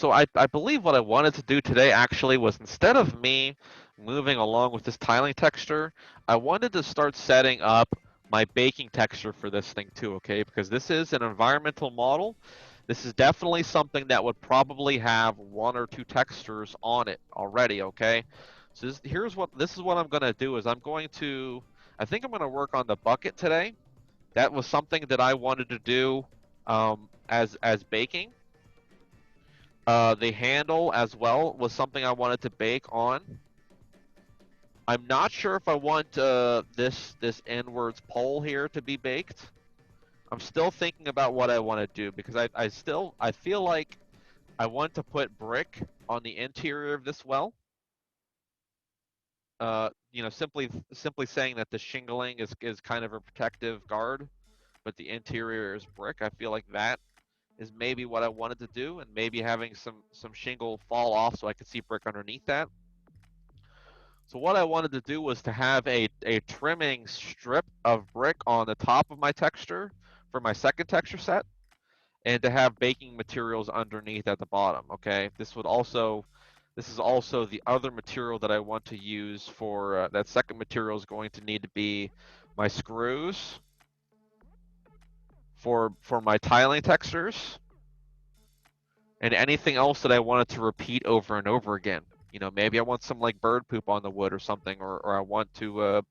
So I believe what I wanted to do today actually was, instead of me moving along with this tiling texture, I wanted to start setting up my baking texture for this thing too, okay? Because this is an environmental model. This is definitely something that would probably have one or two textures on it already, okay? So this is what I'm gonna do is I think I'm gonna work on the bucket today. That was something that I wanted to do as baking. The handle as well was something I wanted to bake on. I'm not sure if I want this inwards pole here to be baked. I'm still thinking about what I want to do, because I feel like I want to put brick on the interior of this well. You know, simply saying that the shingling is kind of a protective guard, but the interior is brick. I feel like that is maybe what I wanted to do, and maybe having some shingle fall off so I could see brick underneath that. So what I wanted to do was to have a trimming strip of brick on the top of my texture for my second texture set, and to have baking materials underneath at the bottom, okay? This is also the other material that I want to use for, that second material is going to need to be my screws for my tiling textures, and anything else that I wanted to repeat over and over again. You know, maybe I want some like bird poop on the wood or something, or I want to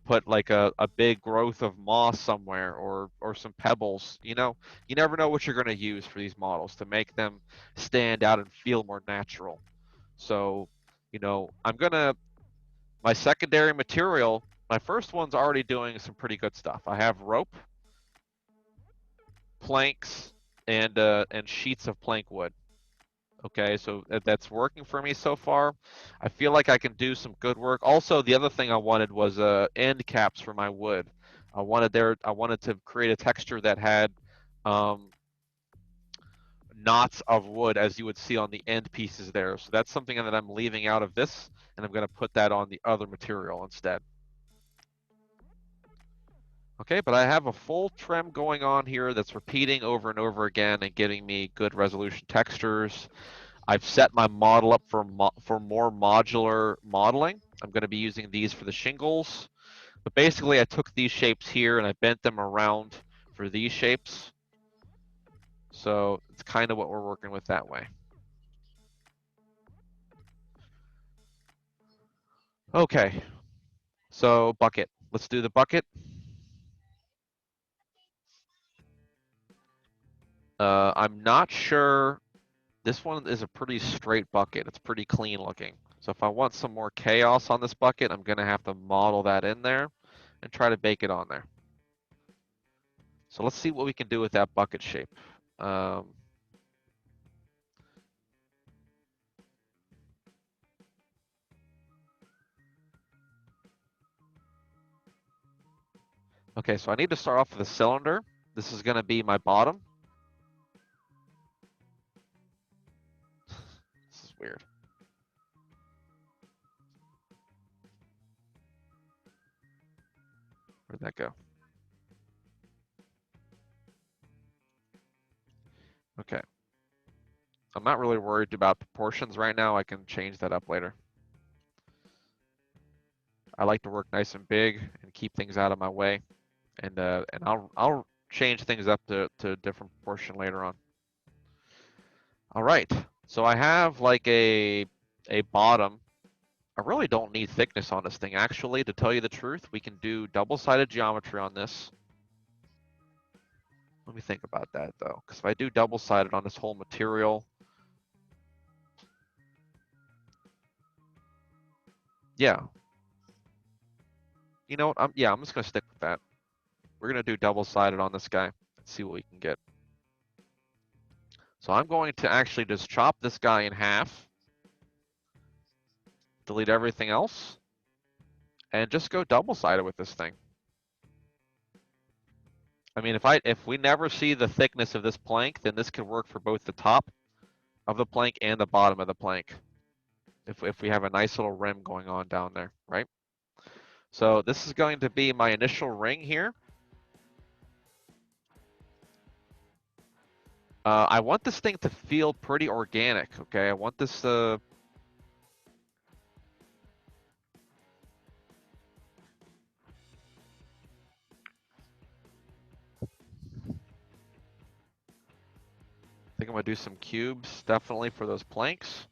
put like a big growth of moss somewhere, or some pebbles. You know, you never know what you're going to use for these models to make them stand out and feel more natural. So, you know, my secondary material, my first one's already doing some pretty good stuff. I have rope, planks, and sheets of plank wood. Okay, so that's working for me so far. I feel like I can do some good work. Also, the other thing I wanted was end caps for my wood. I wanted to create a texture that had um, knots of wood, as you would see on the end pieces there. So that's something that I'm leaving out of this, and I'm going to put that on the other material instead. Okay, but I have a full trim going on here that's repeating over and over again and giving me good resolution textures. I've set my model up for more modular modeling. I'm going to be using these for the shingles. But basically, I took these shapes here and I bent them around for these shapes. So it's kind of what we're working with that way. Okay, so bucket. Let's do the bucket. I'm not sure. This one is a pretty straight bucket. It's pretty clean looking. So if I want some more chaos on this bucket, I'm going to have to model that in there and try to bake it on there. So let's see what we can do with that bucket shape. Okay, so I need to start off with a cylinder. This is going to be my bottom. This is weird. Where'd that go? Okay. I'm not really worried about proportions right now. I can change that up later. I like to work nice and big and keep things out of my way, and I'll change things up to a different proportion later on. All right. So I have like a bottom. I really don't need thickness on this thing, actually, to tell you the truth. We can do double-sided geometry on this. Let me think about that, though, because if I do double-sided on this whole material, yeah. You know what? I'm just going to stick with that. We're going to do double-sided on this guy and see what we can get. So I'm going to actually just chop this guy in half, delete everything else, and just go double-sided with this thing. I mean, if we never see the thickness of this plank, then this could work for both the top of the plank and the bottom of the plank. If we have a nice little rim going on down there, right? So this is going to be my initial ring here. I want this thing to feel pretty organic, okay? I want this I think I'm gonna do some cubes, definitely for those planks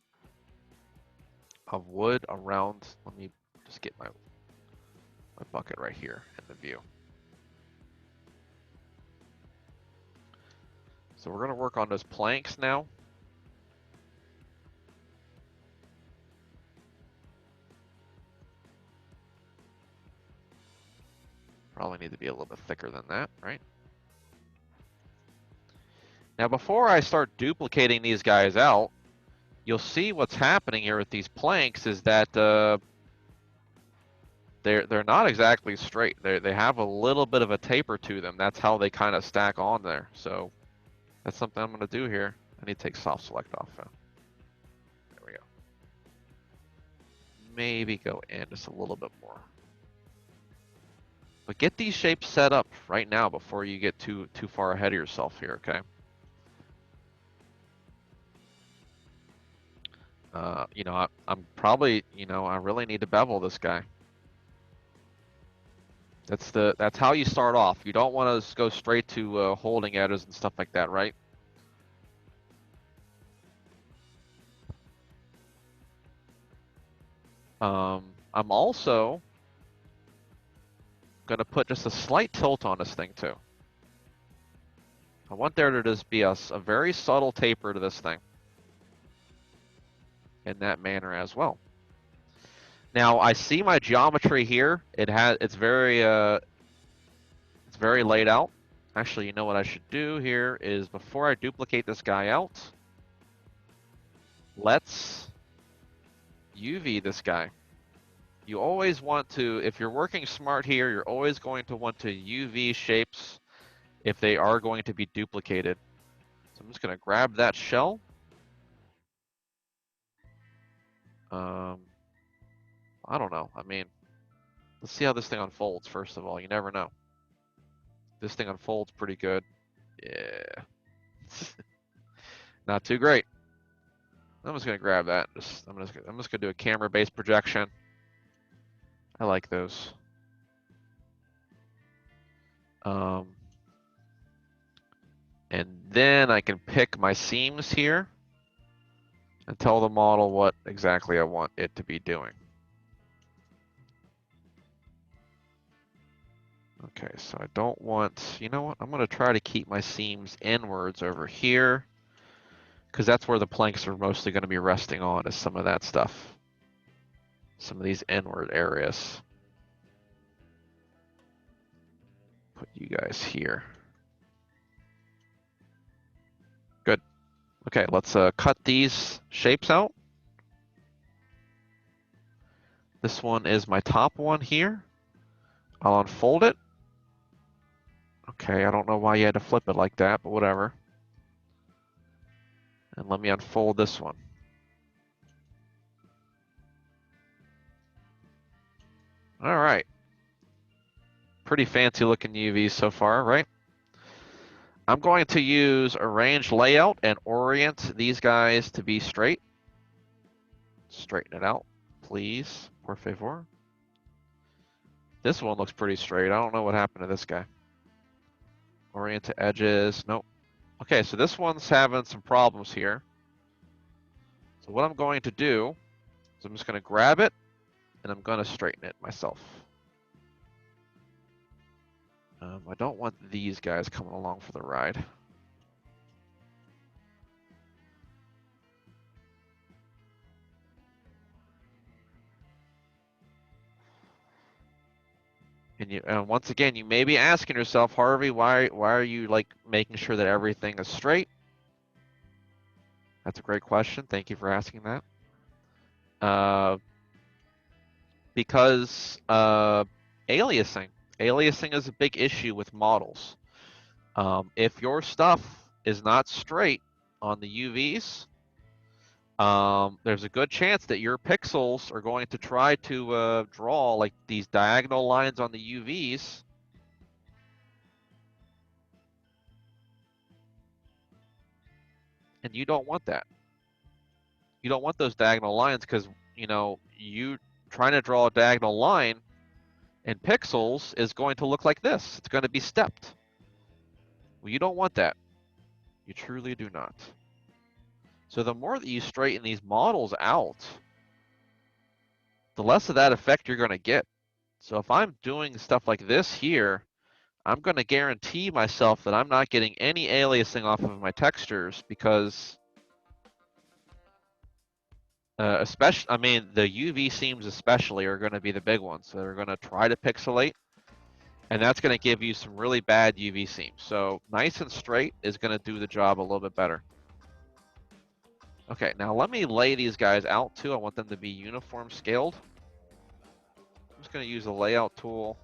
of wood around. Let me just get my bucket right here in the view. So we're gonna work on those planks now. Probably need to be a little bit thicker than that, right? Now before I start duplicating these guys out, you'll see what's happening here with these planks is that they're not exactly straight. They have a little bit of a taper to them. That's how they kind of stack on there. So that's something I'm going to do here. I need to take soft select off. There we go. Maybe go in just a little bit more. But get these shapes set up right now before you get too far ahead of yourself here, okay? You know, I'm probably, you know, I really need to bevel this guy. That's how you start off. You don't want to go straight to holding edges and stuff like that, right? I'm also gonna put just a slight tilt on this thing too. I want there to just be a very subtle taper to this thing in that manner as well. Now I see my geometry here. It's very laid out. Actually, you know what I should do here is before I duplicate this guy out, let's UV this guy. You always want to, if you're working smart here, you're always going to want to UV shapes if they are going to be duplicated. So I'm just going to grab that shell. I don't know. I mean, let's see how this thing unfolds, first of all. You never know. This thing unfolds pretty good. Yeah. Not too great. I'm just going to grab that. I'm just going to do a camera-based projection. I like those. And then I can pick my seams here and tell the model what exactly I want it to be doing. Okay, so I don't want, you know what, I'm going to try to keep my seams inwards over here because that's where the planks are mostly going to be resting on, is some of that stuff. Some of these inward areas. Put you guys here. Good. Okay, let's cut these shapes out. This one is my top one here. I'll unfold it. Okay, I don't know why you had to flip it like that, but whatever. And let me unfold this one. All right. Pretty fancy looking UVs so far, right? I'm going to use arrange layout and orient these guys to be straight. Straighten it out, please, por favor. This one looks pretty straight. I don't know what happened to this guy. Orient to edges, nope. Okay, so this one's having some problems here. So what I'm going to do is I'm just going to grab it and I'm going to straighten it myself. I don't want these guys coming along for the ride. And once again, you may be asking yourself, Harvey, why are you like making sure that everything is straight? That's a great question. Thank you for asking that. Because aliasing. Aliasing is a big issue with models. If your stuff is not straight on the UVs, there's a good chance that your pixels are going to try to draw like these diagonal lines on the UVs. And you don't want that. You don't want those diagonal lines because, you know, you trying to draw a diagonal line in pixels is going to look like this. It's going to be stepped. Well, you don't want that. You truly do not. So the more that you straighten these models out, the less of that effect you're going to get. So if I'm doing stuff like this here, I'm going to guarantee myself that I'm not getting any aliasing off of my textures because especially, I mean, the UV seams especially are going to be the big ones that are going to try to pixelate, and that's going to give you some really bad UV seams. So nice and straight is going to do the job a little bit better. Okay, now let me lay these guys out too. I want them to be uniform scaled. I'm just going to use the layout tool.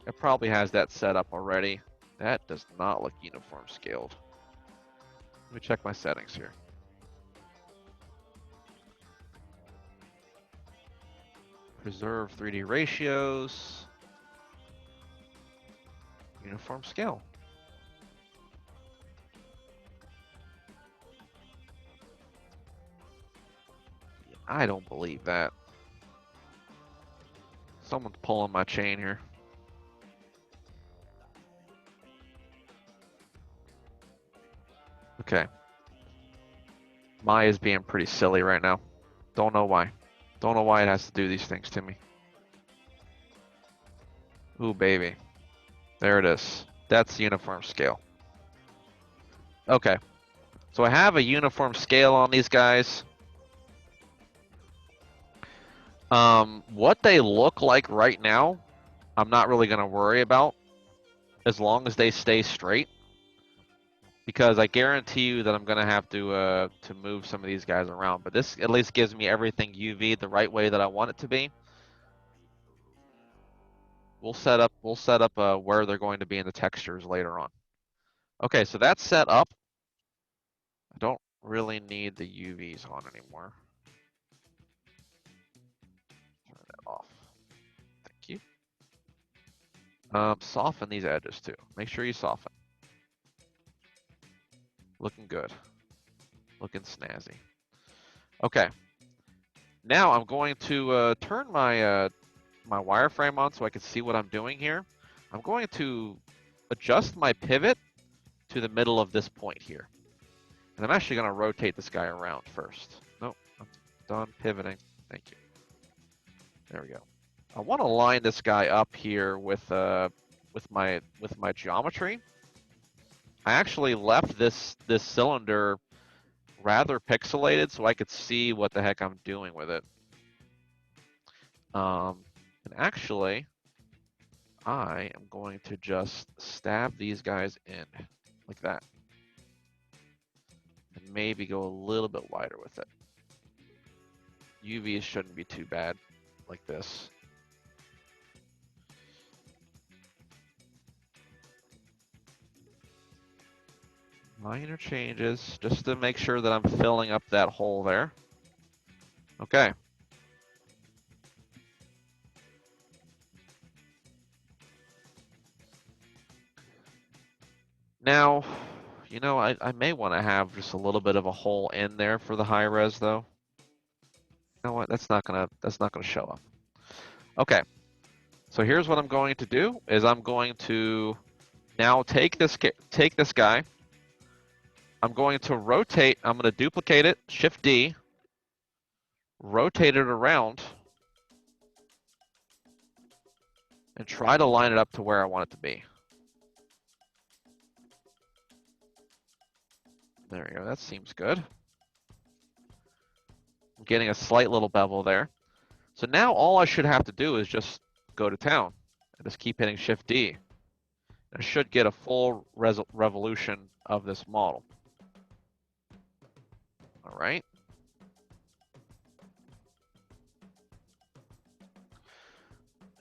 It probably has that set up already. That does not look uniform scaled. Let me check my settings here. Preserve 3D ratios. Uniform scale. I don't believe that. Someone's pulling my chain here. Okay. Maya's being pretty silly right now. Don't know why. Don't know why it has to do these things to me. Ooh, baby. There it is. That's the uniform scale. Okay. So I have a uniform scale on these guys. What they look like right now, I'm not really going to worry about as long as they stay straight. Because I guarantee you that I'm going to have to move some of these guys around. But this at least gives me everything UV the right way that I want it to be. We'll set up where they're going to be in the textures later on. Okay, so that's set up. I don't really need the UVs on anymore. Turn that off. Thank you. Soften these edges too. Make sure you soften. Looking good. Looking snazzy. Okay. Now I'm going to turn my my wireframe on so I can see what I'm doing here. I'm going to adjust my pivot to the middle of this point here. And I'm actually going to rotate this guy around first. Nope, I'm done pivoting. Thank you. There we go. I want to line this guy up here with my geometry. I actually left this cylinder rather pixelated so I could see what the heck I'm doing with it. And actually, I am going to just stab these guys in like that. And maybe go a little bit wider with it. UVs shouldn't be too bad like this. Minor changes, just to make sure that I'm filling up that hole there. Okay. Now, you know, I may want to have just a little bit of a hole in there for the high res though. You know what? That's not gonna show up. Okay. So here's what I'm going to do is I'm going to now take this guy. I'm going to rotate, I'm going to duplicate it, Shift D, rotate it around, and try to line it up to where I want it to be. There we go, that seems good. I'm getting a slight little bevel there. So now all I should have to do is just go to town and just keep hitting Shift D. I should get a full revolution of this model. All right.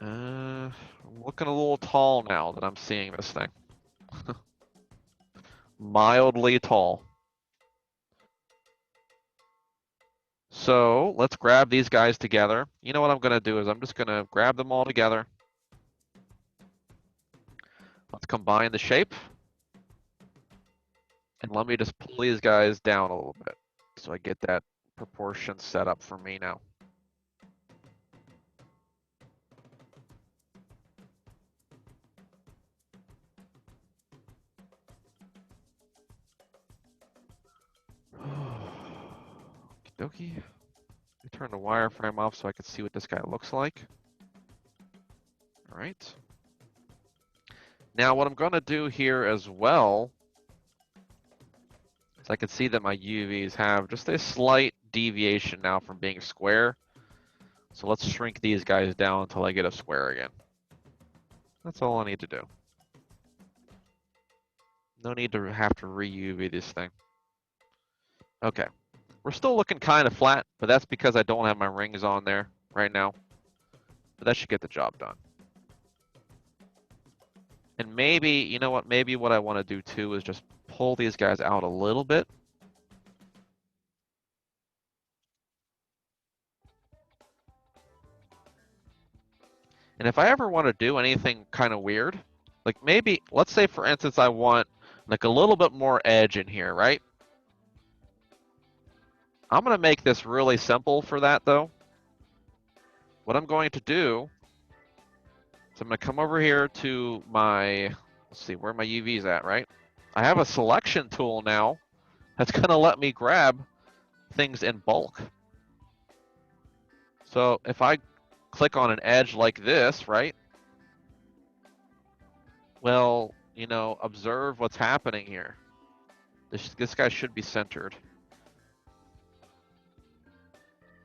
I'm looking a little tall now that I'm seeing this thing. Mildly tall. So let's grab these guys together. You know what I'm going to do is I'm just going to grab them all together. Let's combine the shape. And let me just pull these guys down a little bit so I get that proportion set up for me now. Okey-dokey. Let me turn the wireframe off so I can see what this guy looks like. All right. Now what I'm going to do here as well is I can see that my UVs have just a slight deviation now from being square. So let's shrink these guys down until I get a square again. That's all I need to do. No need to have to re-UV this thing. Okay. We're still looking kind of flat, but that's because I don't have my rings on there right now. But that should get the job done. And maybe, you know what, maybe what I want to do too is just pull these guys out a little bit. And if I ever want to do anything kind of weird, like maybe, let's say for instance, I want like a little bit more edge in here, right? I'm going to make this really simple for that though. What I'm going to do is I'm going to come over here to my, let's see, where my UV's at, right? I have a selection tool now that's going to let me grab things in bulk. So if I click on an edge like this, right? Well, you know, observe what's happening here. This guy should be centered.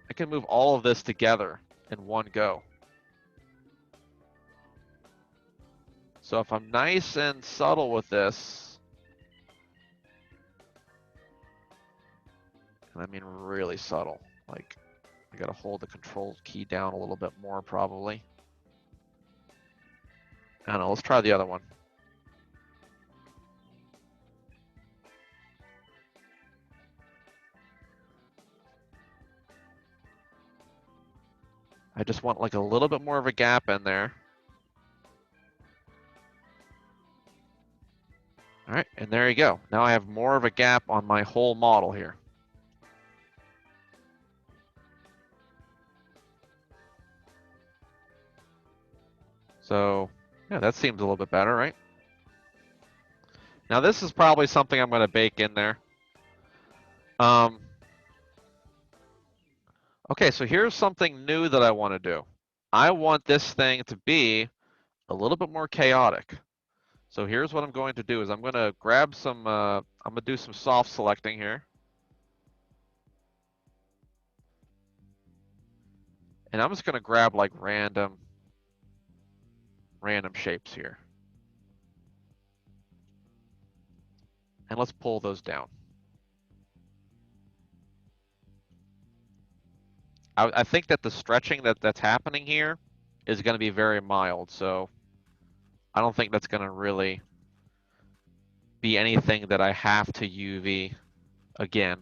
I can move all of this together in one go. So if I'm nice and subtle with this, and I mean really subtle, like I gotta hold the control key down a little bit more probably. I don't know, let's try the other one. I just want like a little bit more of a gap in there. All right, and there you go. Now I have more of a gap on my whole model here. So, yeah, that seems a little bit better, right? Now this is probably something I'm going to bake in there. Okay, so here's something new that I want to do. I want this thing to be a little bit more chaotic. So here's what I'm going to do is I'm going to grab some, I'm going to do some soft selecting here. And I'm just going to grab like random shapes here. And let's pull those down. I think that the stretching that's happening here is going to be very mild, so I don't think that's going to really be anything that I have to UV again.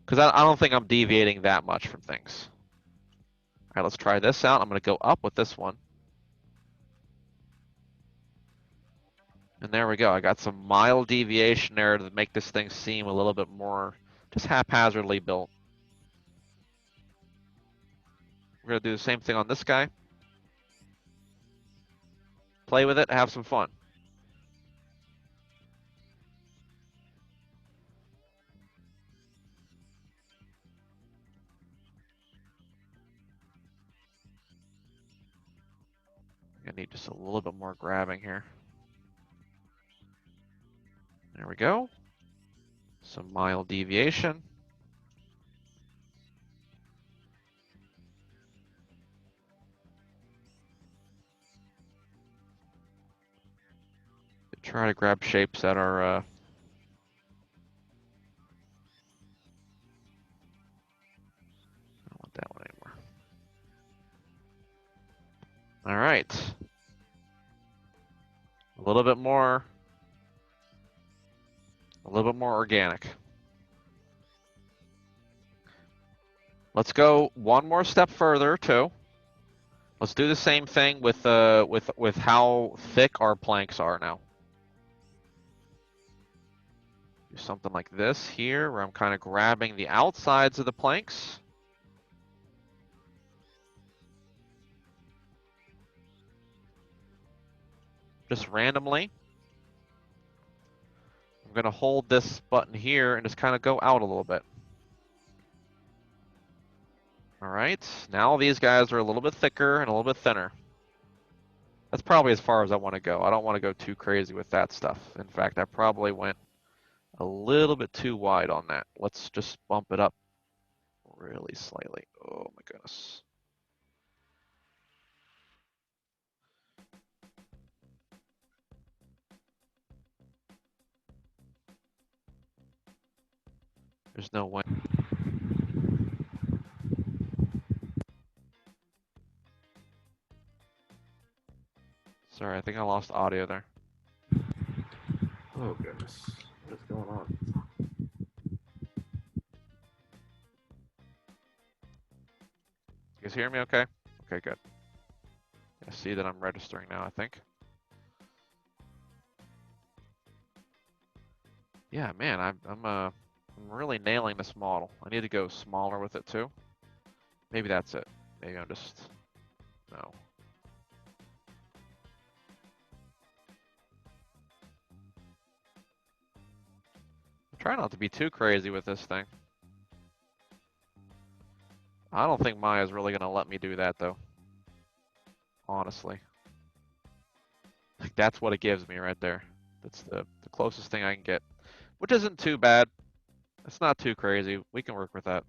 Because I don't think I'm deviating that much from things. All right, let's try this out. I'm going to go up with this one. And there we go. I got some mild deviation there to make this thing seem a little bit more just haphazardly built. We're going to do the same thing on this guy. Play with it, have some fun. I need just a little bit more grabbing here. There we go. Some mild deviation. Try to grab shapes that are I don't want that one anymore. All right. A little bit more organic. Let's go one more step further too. Let's do the same thing with how thick our planks are now. Do something like this here, where I'm kind of grabbing the outsides of the planks. Just randomly. I'm going to hold this button here and just kind of go out a little bit. All right, now these guys are a little bit thicker and a little bit thinner. That's probably as far as I want to go. I don't want to go too crazy with that stuff. In fact, I probably went a little bit too wide on that. Let's just bump it up really slightly. Oh my goodness. There's no way. Sorry, I think I lost audio there. Oh goodness, what's going on? You guys hear me okay? Okay, good. I see that I'm registering now, I think. Yeah, man, I'm really nailing this model. I need to go smaller with it too. Maybe that's it. Maybe I'm just, no. Try not to be too crazy with this thing. I don't think Maya's really gonna let me do that though. Honestly. Like that's what it gives me right there. That's the closest thing I can get. Which isn't too bad. It's not too crazy. We can work with that.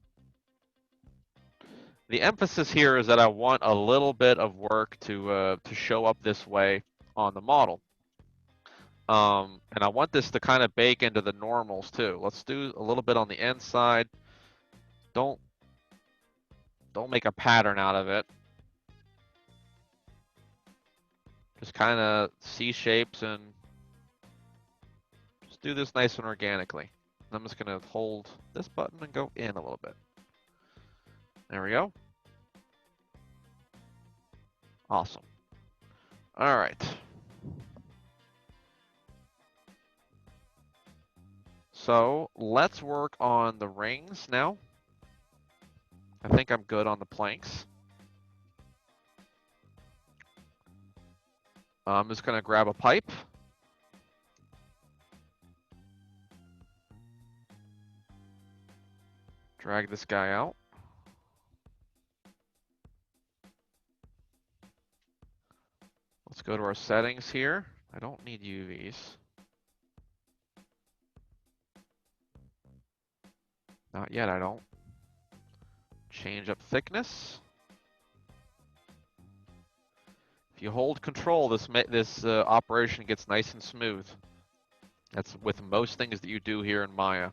The emphasis here is that I want a little bit of work to show up this way on the model. And I want this to kind of bake into the normals too. Let's do a little bit on the inside. Don't make a pattern out of it. Just kind of C shapes and just do this nice and organically. I'm just gonna hold this button and go in a little bit. There we go. Awesome. All right. So let's work on the rings now. I think I'm good on the planks. I'm just gonna grab a pipe. Drag this guy out. Let's go to our settings here. I don't need UVs. Not yet, I don't. Change up thickness. If you hold control, this operation gets nice and smooth. That's with most things that you do here in Maya.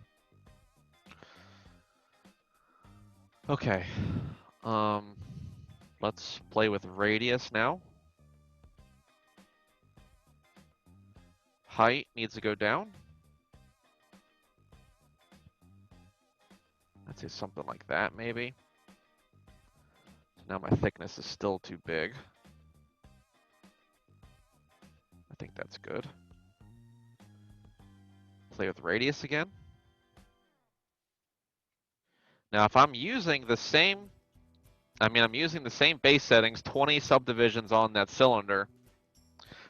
Okay. Let's play with radius now. Height needs to go down. I'd say something like that, maybe. So now my thickness is still too big. I think that's good. Play with radius again. Now, if I'm using the same, I'm using the same base settings, 20 subdivisions on that cylinder.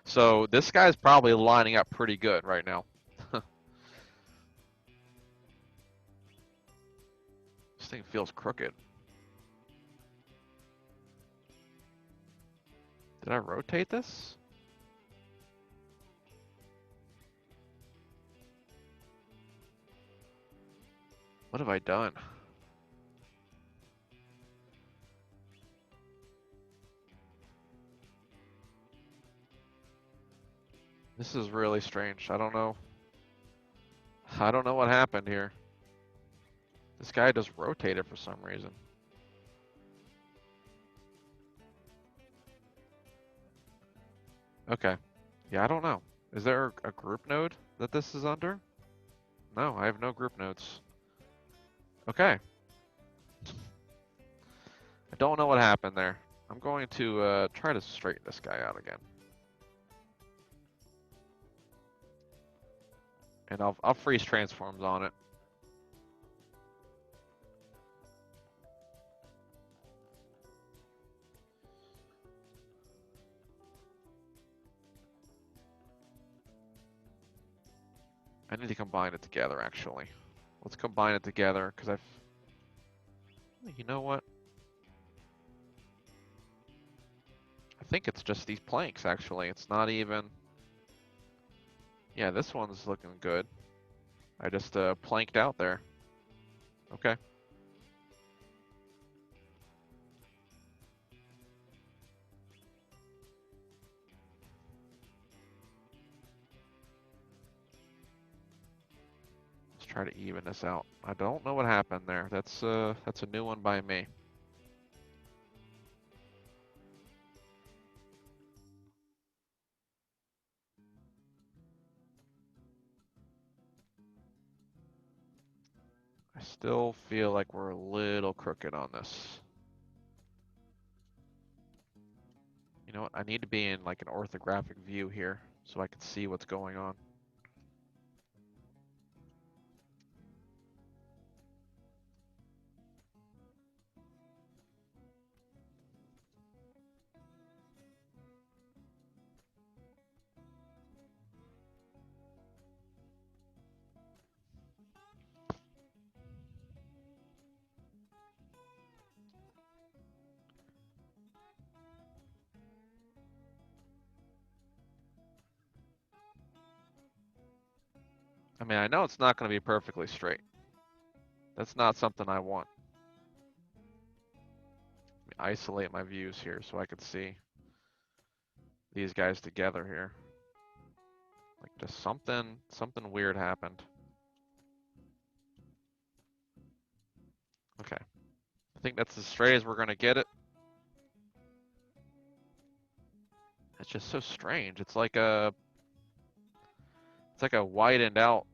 So this guy's probably lining up pretty good right now. This thing feels crooked. Did I rotate this? What have I done? This is really strange. I don't know. I don't know what happened here. This guy just rotated for some reason. Okay. Yeah, I don't know. Is there a group node that this is under? No, I have no group nodes. Okay. I don't know what happened there. I'm going to try to straighten this guy out again. And I'll freeze transforms on it. I need to combine it together, actually. Let's combine it together, because you know what? I think it's just these planks, actually. It's not even... Yeah, this one's looking good. I just planked out there. Okay. Let's try to even this out. I don't know what happened there. That's a new one by me. I still feel like we're a little crooked on this. You know what? I need to be in like an orthographic view here so I can see what's going on. I mean, I know it's not going to be perfectly straight. That's not something I want. Let me isolate my views here so I can see these guys together here. Like just something weird happened. Okay. I think that's as straight as we're going to get it. It's just so strange. It's like a widened out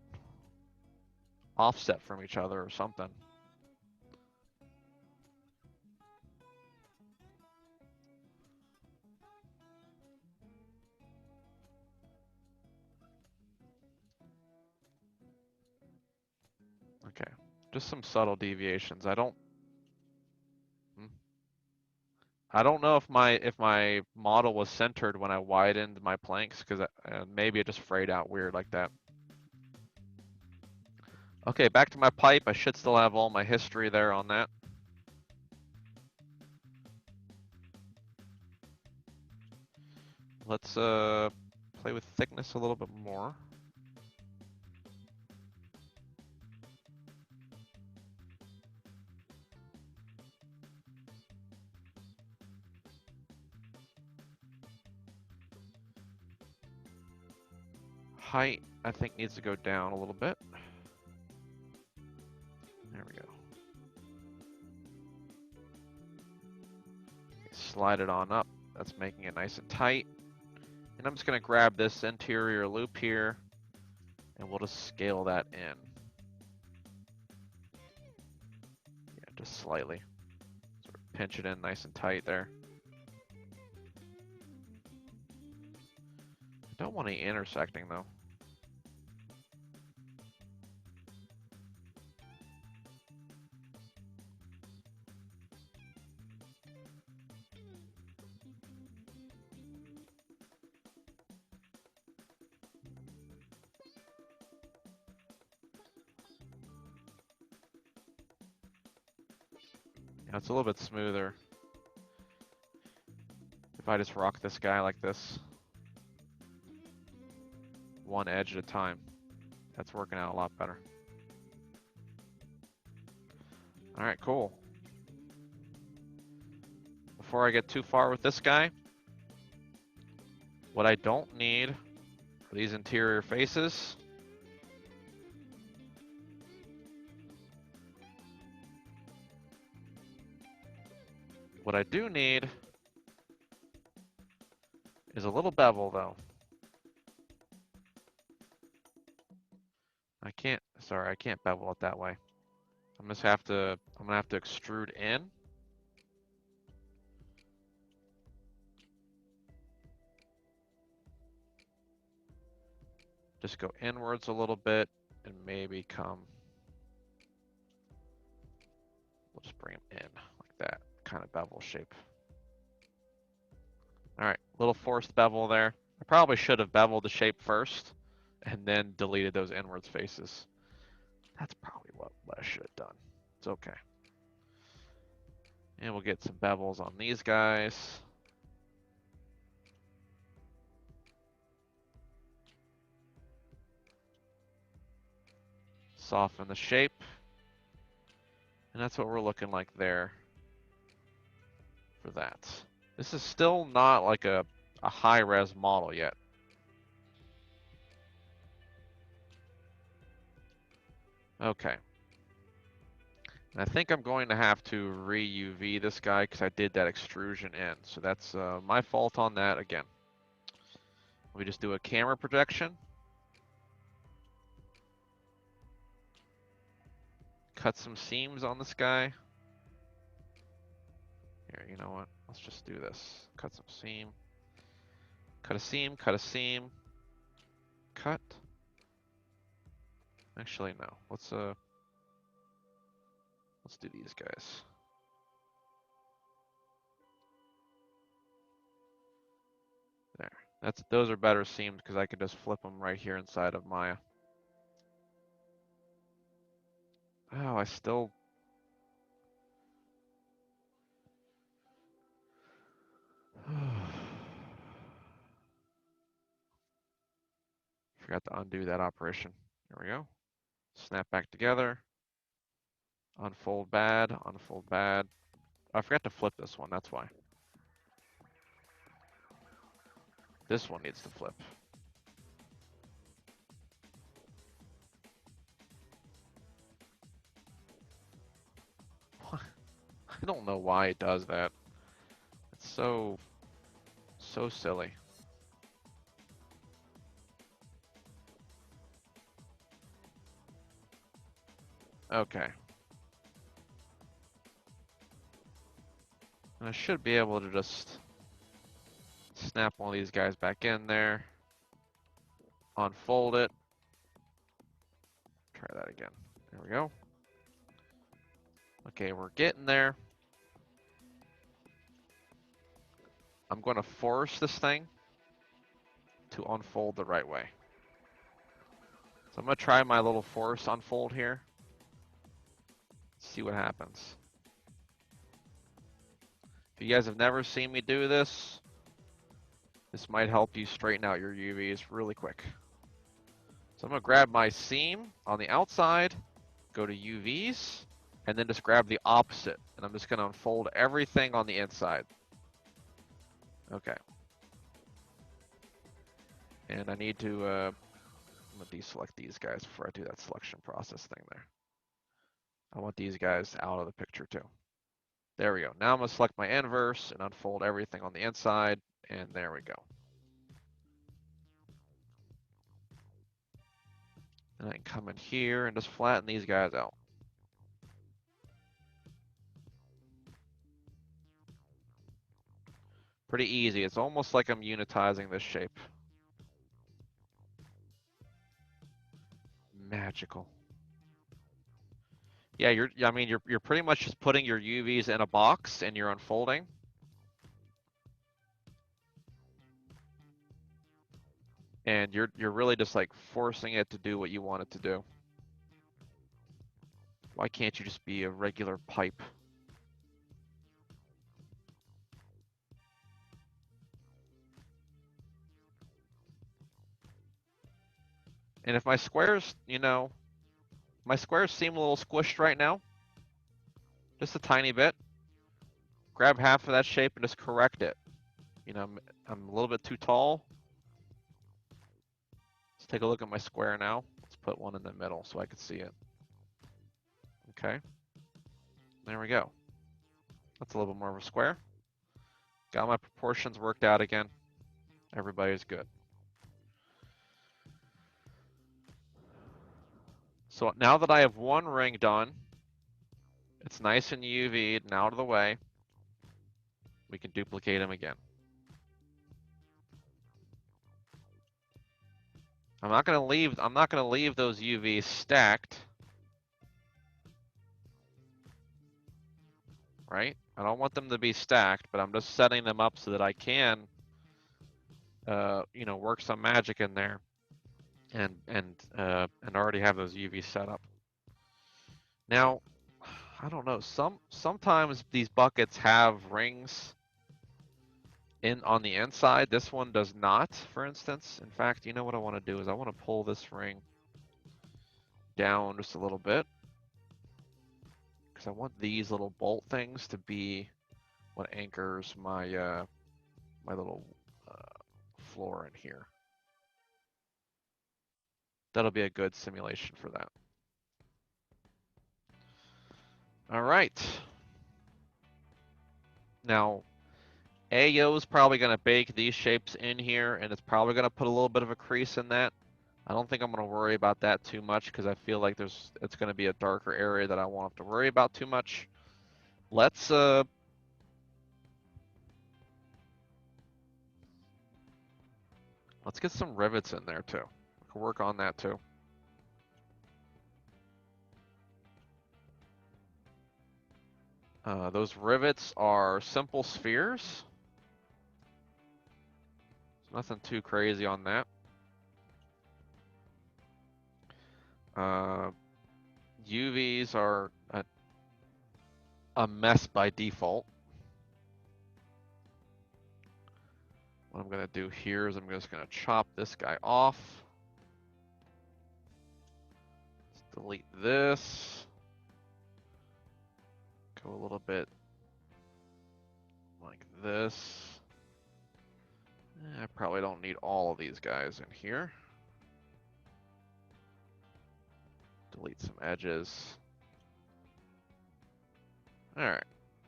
offset from each other or something. Okay. Just some subtle deviations. I don't know if my model was centered when I widened my planks, because maybe it just frayed out weird like that. Okay, back to my pipe. I should still have all my history there on that. Let's play with thickness a little bit more. Height, I think, needs to go down a little bit. There we go. Slide it on up. That's making it nice and tight. And I'm just going to grab this interior loop here, and we'll just scale that in. Yeah, just slightly. Sort of pinch it in nice and tight there. I don't want any intersecting though. Yeah, it's a little bit smoother if I just rock this guy like this. One edge at a time. That's working out a lot better. Alright, cool. Before I get too far with this guy, what I don't need are these interior faces. What I do need is a little bevel though. I can't bevel it that way. I'm gonna have to extrude in. Just go inwards a little bit and maybe come. We'll just bring them in like that kind of bevel shape. All right, little forced bevel there. I probably should have beveled the shape first and then deleted those inwards faces. That's probably what I should have done. It's okay. And we'll get some bevels on these guys. Soften the shape. And that's what we're looking like there for that. This is still not like a high-res model yet. Okay. And I think I'm going to have to re-UV this guy because I did that extrusion in. So that's my fault on that again. We just do a camera projection. Cut some seams on this guy. Here, you know what? Let's just do this. Cut some seam. Cut a seam, cut a seam. Cut. Actually, no. Let's do these guys. There. Those are better seams because I can just flip them right here inside of Maya. Oh, I still. Forgot to undo that operation. There we go. Snap back together. Unfold bad, unfold bad. Oh, I forgot to flip this one, that's why. This one needs to flip. I don't know why it does that. It's so silly. Okay. And I should be able to just snap one of these guys back in there. Unfold it. Try that again. There we go. Okay, we're getting there. I'm going to force this thing to unfold the right way. So I'm going to try my little force unfold here. See what happens. If you guys have never seen me do this, this might help you straighten out your UVs really quick. So I'm going to grab my seam on the outside, go to UVs, and then just grab the opposite. And I'm just going to unfold everything on the inside. Okay. And I need to, I'm going to deselect these guys before I do that selection process thing there. I want these guys out of the picture too. There we go. Now I'm going to select my inverse and unfold everything on the inside, and there we go. And I can come in here and just flatten these guys out. Pretty easy. It's almost like I'm unitizing this shape. Magical. Yeah, you're pretty much just putting your UVs in a box and you're unfolding. And you're really just like forcing it to do what you want it to do. Why can't you just be a regular pipe? And if my squares, my squares seem a little squished right now, just a tiny bit, grab half of that shape and just correct it. I'm a little bit too tall. Let's take a look at my square now. Let's put one in the middle so I can see it. Okay. There we go. That's a little bit more of a square. Got my proportions worked out again. Everybody's good. So now that I have one ring done, it's nice and UV'd and out of the way, we can duplicate them again. I'm not gonna leave those UVs stacked. Right? I don't want them to be stacked, but I'm just setting them up so that I can work some magic in there and already have those UVs set up. Now, I don't know. Sometimes these buckets have rings on the inside. This one does not, for instance. In fact, you know what I want to do is I want to pull this ring down just a little bit because I want these little bolt things to be what anchors my my little floor in here. That'll be a good simulation for that. All right. Now, Ayo is probably going to bake these shapes in here, and it's probably going to put a little bit of a crease in that. I don't think I'm going to worry about that too much because I feel like it's going to be a darker area that I won't have to worry about too much. Let's get some rivets in there too. We can work on that too. Those rivets are simple spheres. Nothing too crazy on that. UVs are a mess by default. What I'm going to do here is I'm just going to chop this guy off. Let's delete this. Go a little bit like this. I probably don't need all of these guys in here. Delete some edges. Alright.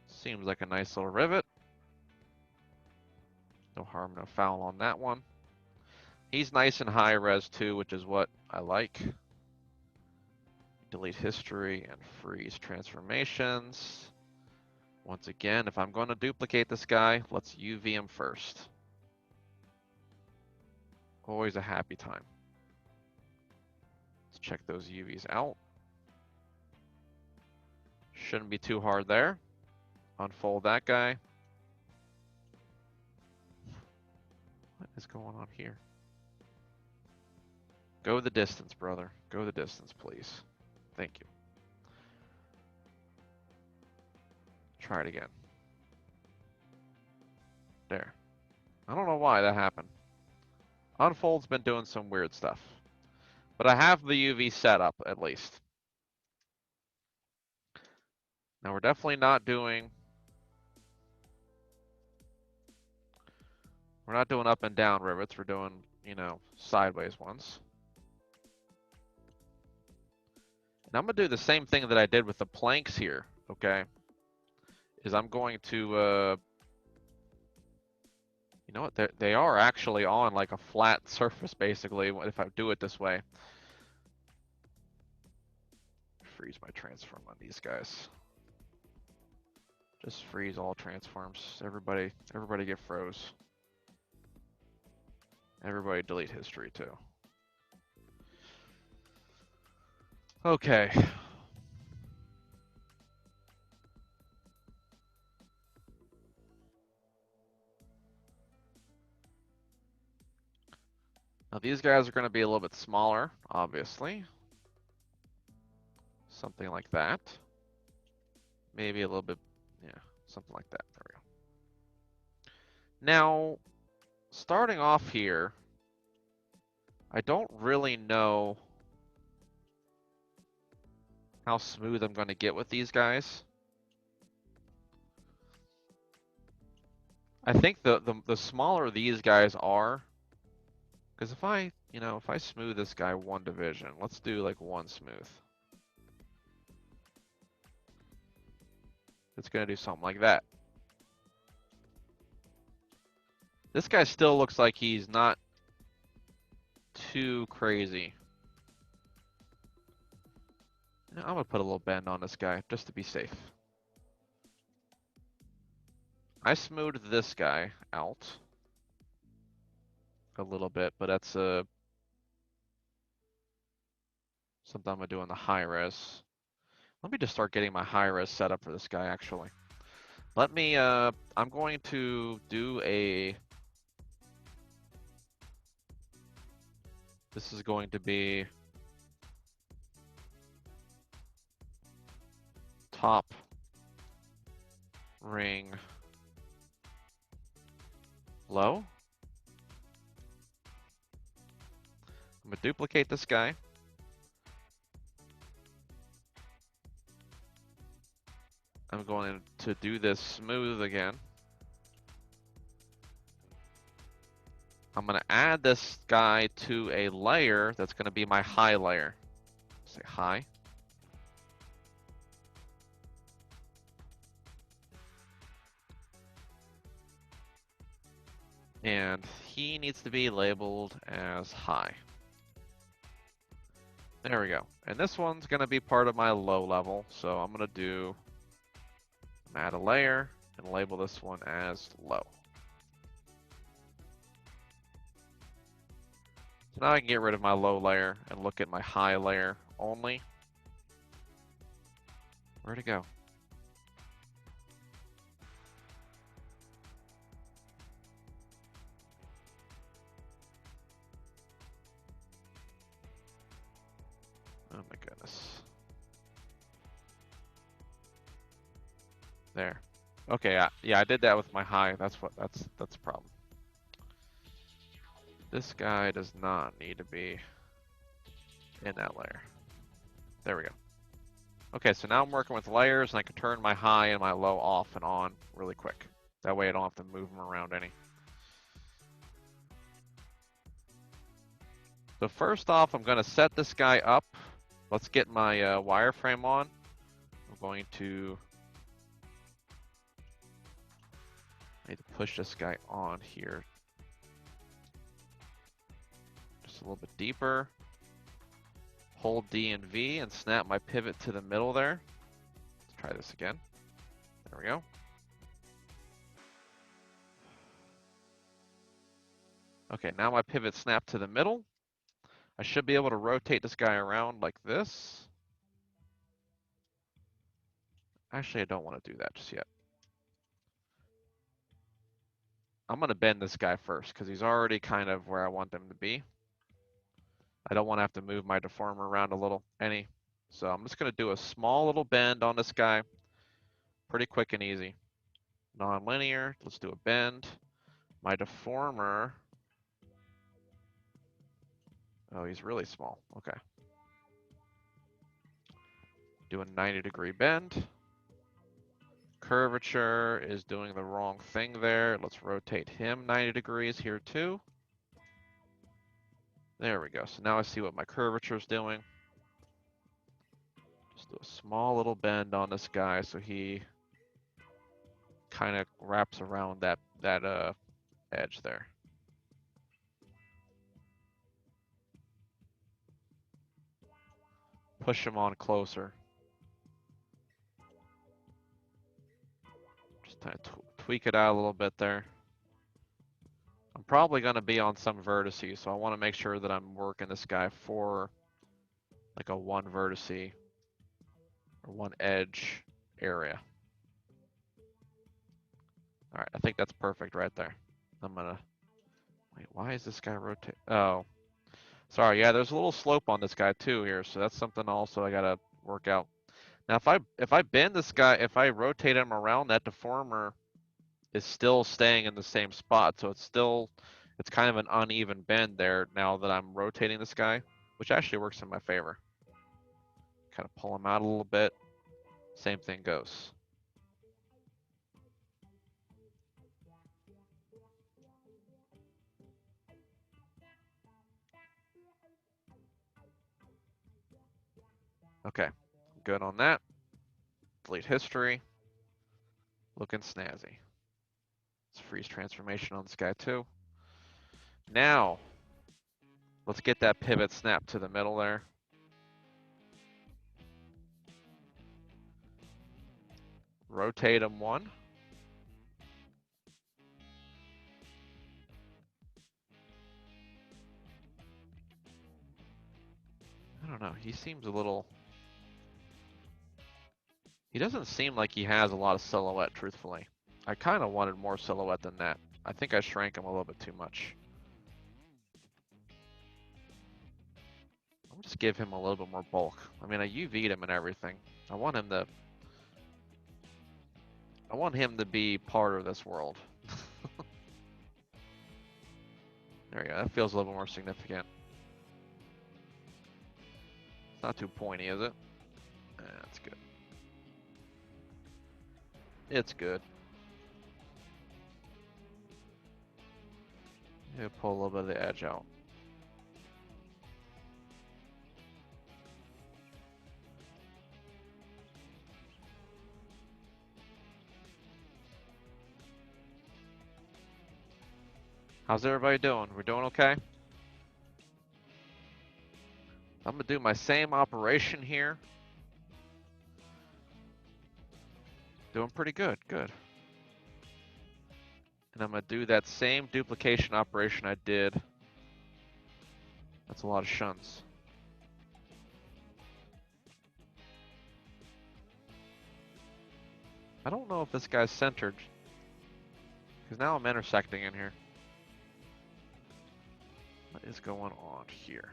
Seems like a nice little rivet. No harm, no foul on that one. He's nice and high res too, which is what I like. Delete history and freeze transformations. Once again, if I'm going to duplicate this guy, let's UV him first. Always a happy time. Let's check those UVs out. Shouldn't be too hard there. Unfold that guy. What is going on here? Go the distance, brother. Go the distance, please. Thank you. Try it again. There. I don't know why that happened. Unfold's been doing some weird stuff. But I have the UV set up, at least. Now we're definitely not doing... We're not doing up and down rivets. We're doing, sideways ones. And I'm going to do the same thing that I did with the planks here, okay? Is I'm going to... You know what? They are actually on like a flat surface, basically, if I do it this way. Freeze my transform on these guys. Just freeze all transforms. Everybody get froze. Everybody delete history too. Okay. Now these guys are going to be a little bit smaller, obviously. Something like that. Maybe a little bit, yeah, something like that. There we go. Now, starting off here, I don't really know how smooth I'm going to get with these guys. I think the smaller these guys are, because if I smooth this guy one division, let's do like one smooth. It's going to do something like that. This guy still looks like he's not too crazy. I'm going to put a little bend on this guy just to be safe. I smoothed this guy out a little bit, but that's Something I'm gonna do in the high res. Let me just start getting my high res set up for this guy actually. Let me, I'm going to do this is going to be top ring low. I'm gonna duplicate this guy. I'm going to do this smooth again. I'm gonna add this guy to a layer that's gonna be my high layer. Say high. And he needs to be labeled as high. There we go. And this one's gonna be part of my low level. So I'm gonna add a layer and label this one as low. So now I can get rid of my low layer and look at my high layer only. Where'd it go? Oh my goodness. There. Okay, yeah, I did that with my high. That's a problem. This guy does not need to be in that layer. There we go. Okay, so now I'm working with layers and I can turn my high and my low off and on really quick. That way I don't have to move them around any. So first off, I'm gonna set this guy up. Let's get my wireframe on. I'm going to I need to push this guy on here. Just a little bit deeper. Hold D and V and snap my pivot to the middle there. Let's try this again. There we go. Okay, now my pivot snapped to the middle. I should be able to rotate this guy around like this. Actually, I don't want to do that just yet. I'm going to bend this guy first because he's already kind of where I want them to be. I don't want to have to move my deformer around a little any. So I'm just going to do a small little bend on this guy. Pretty quick and easy. Non-linear. Let's do a bend. My deformer. Oh, he's really small. Okay. Do a 90-degree bend. Curvature is doing the wrong thing there. Let's rotate him 90 degrees here too. There we go. So now I see what my curvature is doing. Just do a small little bend on this guy so he kind of wraps around that edge there. Push him on closer. Just kind of tweak it out a little bit there. I'm probably going to be on some vertices, so I want to make sure that I'm working this guy for like a one vertice or one edge area. All right, I think that's perfect right there. I'm gonna, wait, why is this guy rotate? Oh, sorry, yeah, there's a little slope on this guy too here, so that's something also I gotta work out. Now, if I bend this guy, if I rotate him around, that deformer is still staying in the same spot, so it's kind of an uneven bend there now that I'm rotating this guy, which actually works in my favor. Kind of pull him out a little bit. Same thing goes. Okay, good on that. Delete history. Looking snazzy. Let's freeze transformation on this guy too. Now, let's get that pivot snap to the middle there. Rotate him one. I don't don't know. He seems a little... He doesn't seem like he has a lot of silhouette, truthfully. I kind of wanted more silhouette than that. I think I shrank him a little bit too much. I'll just give him a little bit more bulk. I mean, I UV'd him and everything. I want him to be part of this world. There you go. That feels a little more significant. It's not too pointy, is it? That's good. It's good. Yeah, pull a little bit of the edge out. How's everybody doing? We're doing okay? I'm gonna do my same operation here. Doing pretty good, good. And I'm gonna do that same duplication operation I did. That's a lot of shuns. I don't know if this guy's centered. Because now I'm intersecting in here. What is going on here?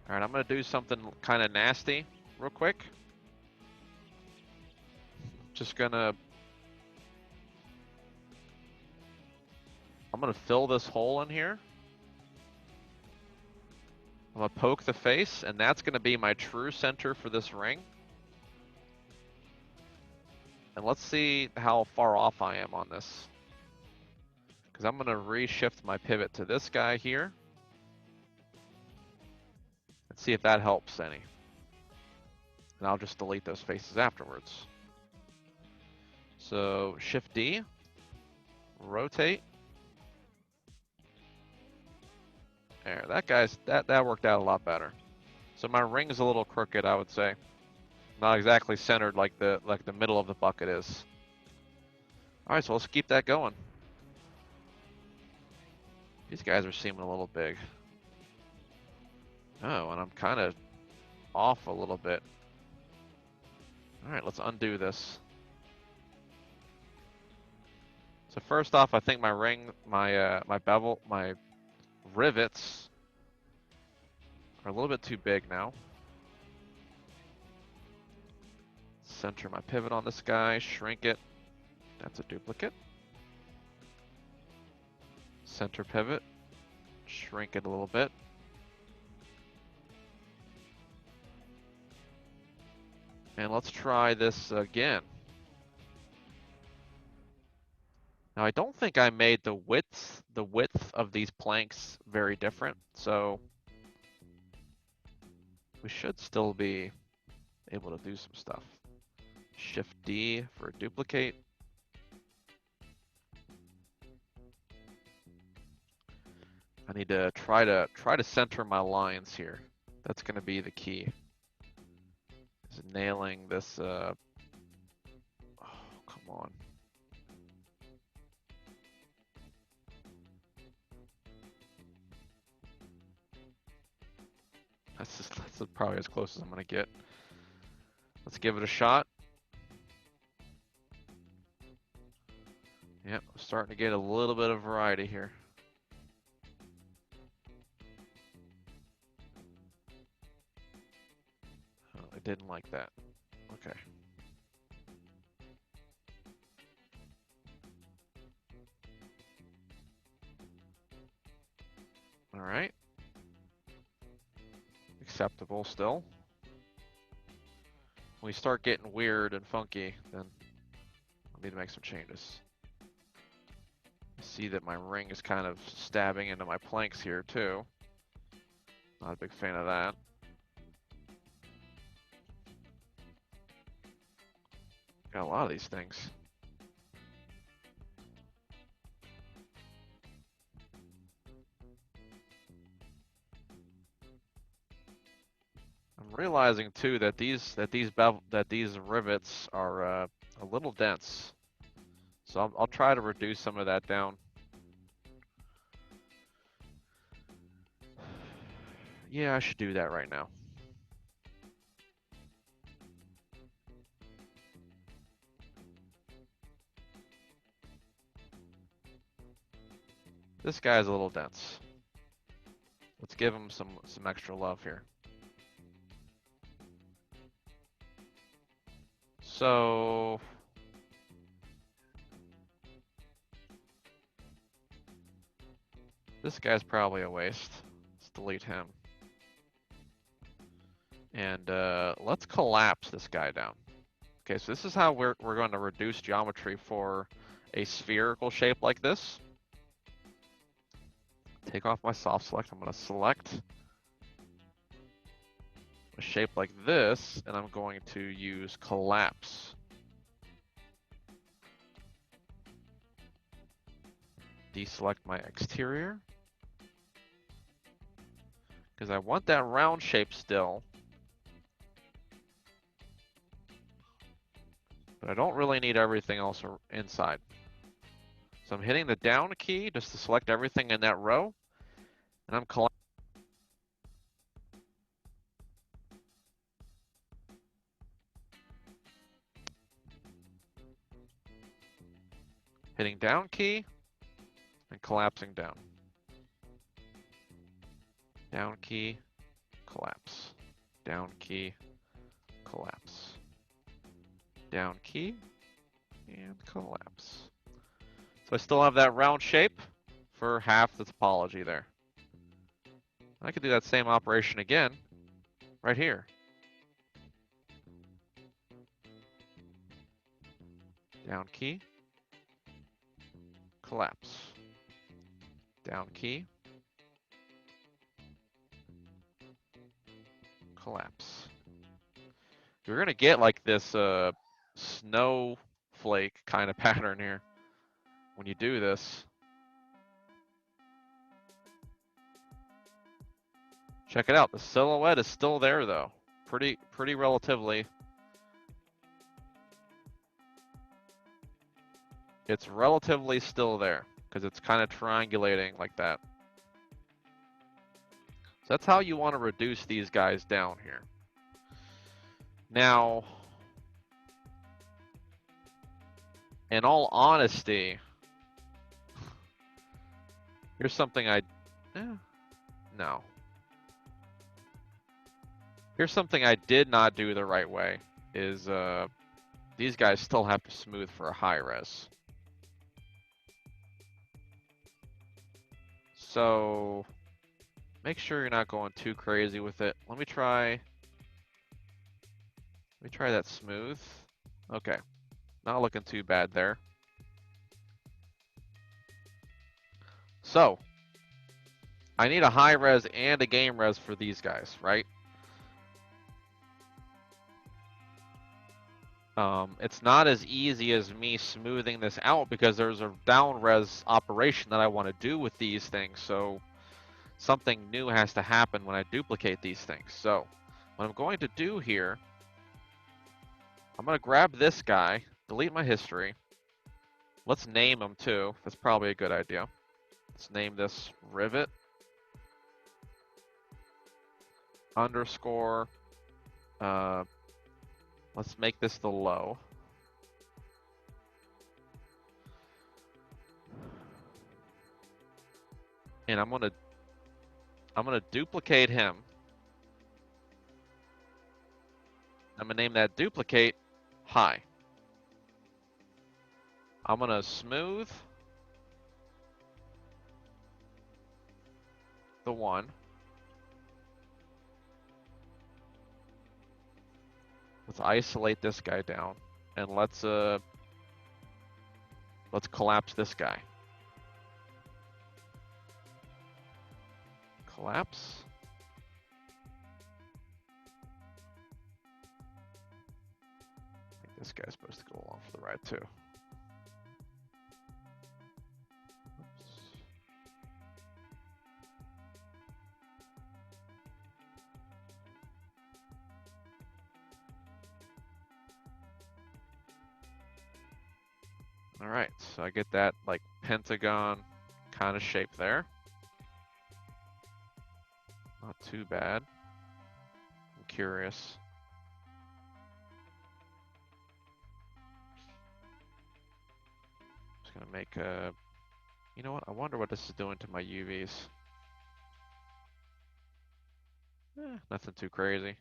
Alright, I'm gonna do something kind of nasty real quick. Just gonna... I'm gonna fill this hole in here. I'm gonna poke the face, and that's gonna be my true center for this ring. And let's see how far off I am on this. Because I'm gonna reshift my pivot to this guy here. And see if that helps any. And I'll just delete those faces afterwards. So Shift D, rotate. There, that worked out a lot better. So my ring's a little crooked, I would say. Not exactly centered like the middle of the bucket is. All right, so let's keep that going. These guys are seeming a little big. Oh, and I'm kind of off a little bit. All right, let's undo this. So first off, I think my ring, my bevel, my rivets are a little bit too big now. Center my pivot on this guy, shrink it. That's a duplicate. Center pivot, shrink it a little bit. And let's try this again. Now I don't think I made the width of these planks very different, so we should still be able to do some stuff. Shift D for duplicate. I need to try to center my lines here. That's going to be the key. Is nailing this. Oh, come on. That's probably as close as I'm going to get. Let's give it a shot. Yep, I'm starting to get a little bit of variety here. Oh, I didn't like that. Okay. All right. Acceptable still. When we start getting weird and funky, then I need to make some changes. I see that my ring is kind of stabbing into my planks here too. Not a big fan of that. Got a lot of these things. I'm realizing too that these rivets are a little dense. So I'll try to reduce some of that down. Yeah, I should do that right now. This guy's a little dense. Let's give him some extra love here. So this guy's probably a waste. Let's delete him. And let's collapse this guy down. Okay, so this is how we're going to reduce geometry for a spherical shape like this. Take off my soft select. I'm going to select a shape like this, and I'm going to use collapse. Deselect my exterior, because I want that round shape still. But I don't really need everything else inside. So I'm hitting the down key just to select everything in that row, and I'm hitting down key and collapsing down. Down key, collapse. Down key, collapse. Down key, and collapse. So I still have that round shape for half the topology there. I could do that same operation again, right here. Down key, collapse. Down key, collapse. You're gonna get like this snowflake kind of pattern here when you do this. Check it out. The silhouette is still there though. Pretty relatively. It's relatively still there because it's kind of triangulating like that. So that's how you want to reduce these guys down here. Now, in all honesty, here's something no. Here's something I did not do the right way, is these guys still have to smooth for a high res. So, make sure you're not going too crazy with it. Let me try that smooth. Okay, not looking too bad there. So, I need a high res and a game res for these guys, right? It's not as easy as me smoothing this out because there's a down res operation that I want to do with these things. So something new has to happen when I duplicate these things. So what I'm going to do here, I'm going to grab this guy, delete my history. Let's name him too. That's probably a good idea. Let's name this rivet underscore. Let's make this the low. And I'm gonna duplicate him. I'm gonna name that duplicate high. I'm gonna smooth the one. Let's isolate this guy down, and let's collapse this guy. Collapse. I think this guy's supposed to go along for the ride too. Oops. All right, so I get that like pentagon kind of shape there. Not too bad. I'm curious. Just gonna make a... You know what? I wonder what this is doing to my UVs. Nothing too crazy.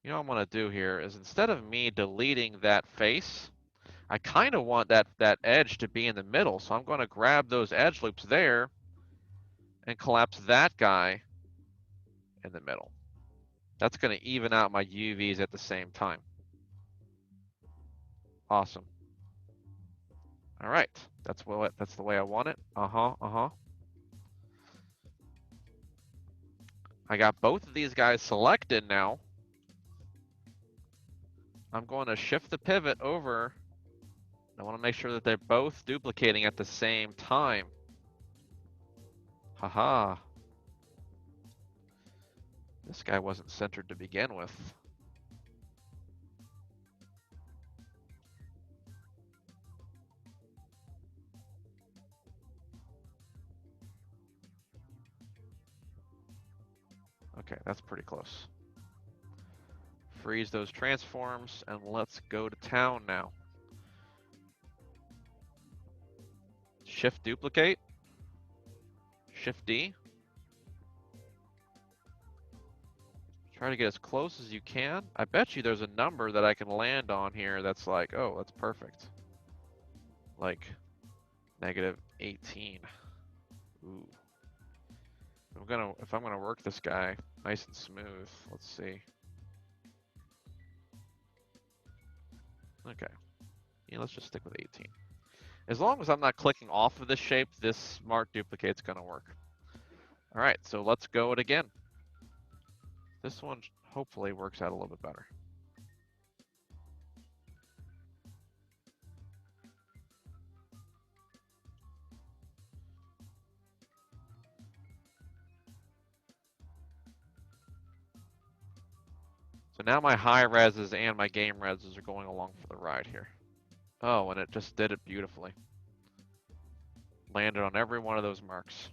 You know what I'm gonna do here is instead of me deleting that face, I kind of want that edge to be in the middle. So I'm gonna grab those edge loops there and collapse that guy in the middle. That's gonna even out my UVs at the same time. Awesome. All right, that's the way I want it. I got both of these guys selected now. I'm going to shift the pivot over. I want to make sure that they're both duplicating at the same time. Haha. This guy wasn't centered to begin with. Okay, that's pretty close. Freeze those transforms, and let's go to town now. Shift duplicate. Shift D. Try to get as close as you can. I bet you there's a number that I can land on here that's like, oh, that's perfect. Like -18. Ooh. If I'm gonna work this guy nice and smooth, let's see. Okay. Yeah, let's just stick with 18. As long as I'm not clicking off of this shape, this smart duplicate's gonna work. All right, so let's go it again. This one hopefully works out a little bit better. So now my high reses and my game reses are going along for the ride here. Oh, and it just did it beautifully. Landed on every one of those marks.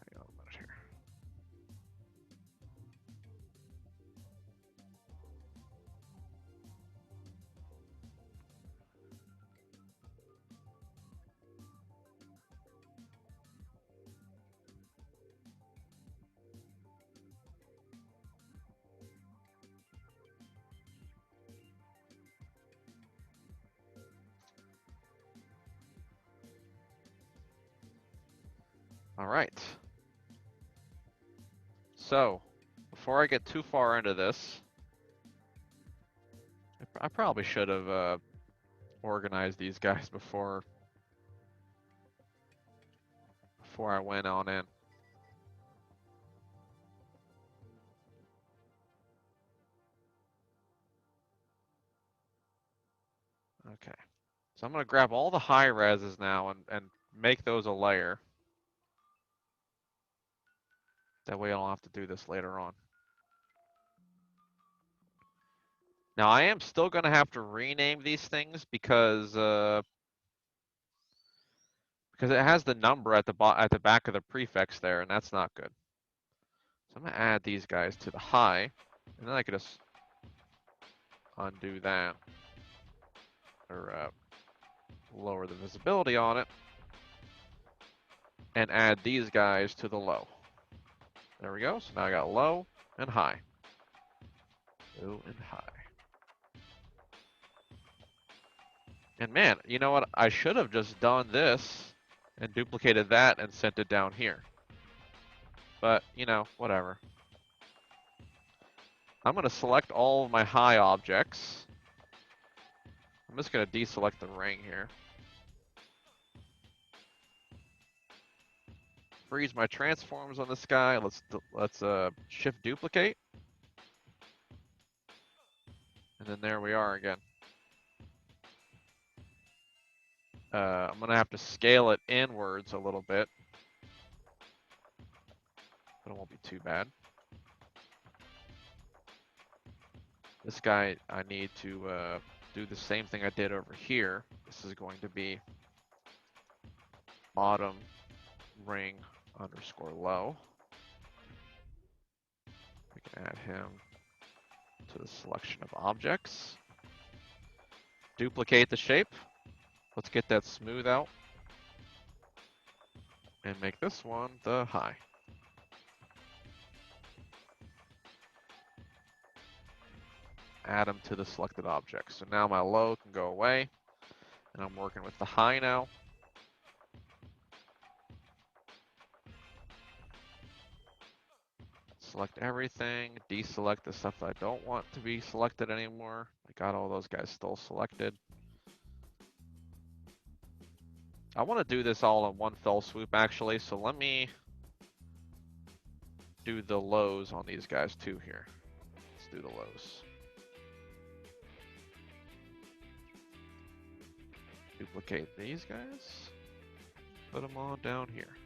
Hang on a minute here. All right. So, before I get too far into this, I probably should have organized these guys before I went on in. Okay. So I'm going to grab all the high reses now and make those a layer. That way I don't have to do this later on. Now I am still going to have to rename these things because it has the number at the back of the prefix there, and that's not good. So I'm going to add these guys to the high, and then I could just undo that, or lower the visibility on it, and add these guys to the low. There we go. So now I got low and high. Low and high. And man, you know what? I should have just done this and duplicated that and sent it down here. But, you know, whatever. I'm going to select all of my high objects. I'm just going to deselect the ring here. Freeze my transforms on this guy. Let's shift duplicate. And then there we are again. I'm going to have to scale it inwards a little bit. But it won't be too bad. This guy, I need to do the same thing I did over here. This is going to be bottom ring underscore low. We can add him to the selection of objects. Duplicate the shape. Let's get that smooth out. And make this one the high. Add them to the selected object. So now my low can go away. And I'm working with the high now. Select everything, deselect the stuff that I don't want to be selected anymore. I got all those guys still selected. I want to do this all in one fell swoop actually, so let me do the lows on these guys too here. Let's do the lows. Duplicate these guys. Put them all down here.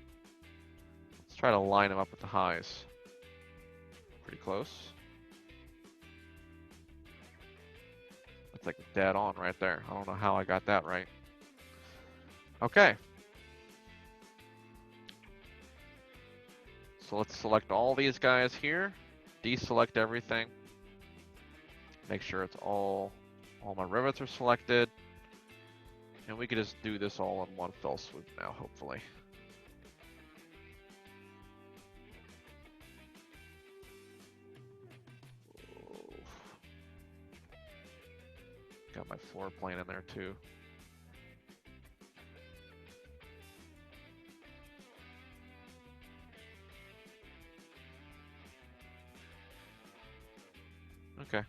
Let's try to line them up with the highs. Pretty close. That's like dead on right there. I don't know how I got that right. Okay. So let's select all these guys here. Deselect everything. Make sure it's all my rivets are selected. And we can just do this all in one fell swoop now, hopefully. Got my floor plane in there too. Okay.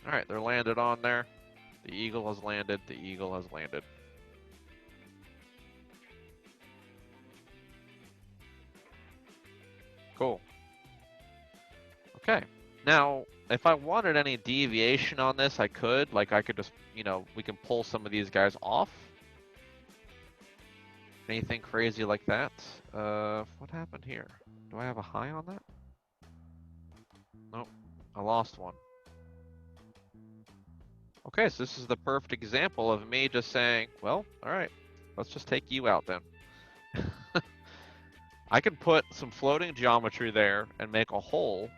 Alright, they're landed on there. The eagle has landed. The eagle has landed. Cool. Okay. Now, if I wanted any deviation on this, I could. Like, I could just, you know, we can pull some of these guys off. Anything crazy like that? What happened here? Do I have a high on that? Nope. I lost one. Okay, so this is the perfect example of me just saying, well, alright, let's just take you out then. I can put some floating geometry there and make a hole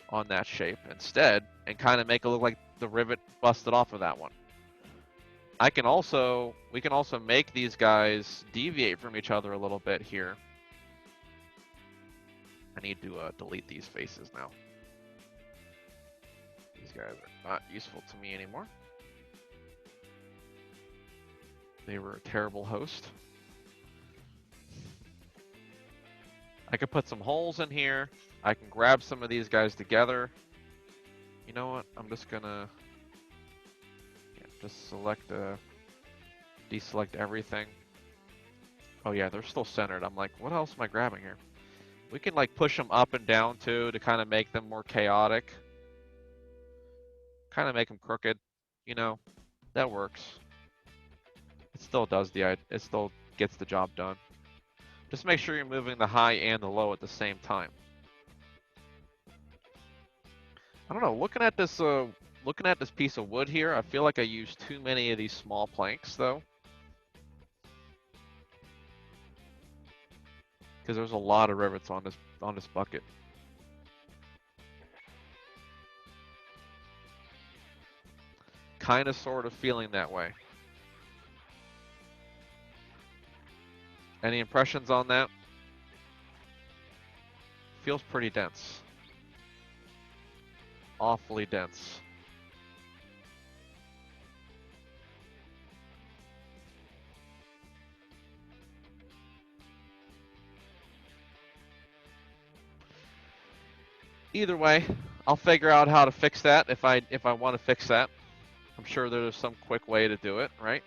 on that shape instead and kind of make it look like the rivet busted off of that one. We can also make these guys deviate from each other a little bit here. I need to delete these faces now. These guys are not useful to me anymore. They were a terrible host. I could put some holes in here. I can grab some of these guys together. You know what? I'm just gonna just deselect everything. Oh yeah, they're still centered. I'm like, what else am I grabbing here? We can like push them up and down too to kind of make them more chaotic. Kind of make them crooked, you know, that works. It still gets the job done. Just make sure you're moving the high and the low at the same time. I don't know, looking at this piece of wood here, I feel like I used too many of these small planks though. Because there's a lot of rivets on this bucket. Kind of sort of feeling that way. Any impressions on that? Feels pretty dense. Awfully dense. Either way, I'll figure out how to fix that if I want to fix that. I'm sure there's some quick way to do it, right?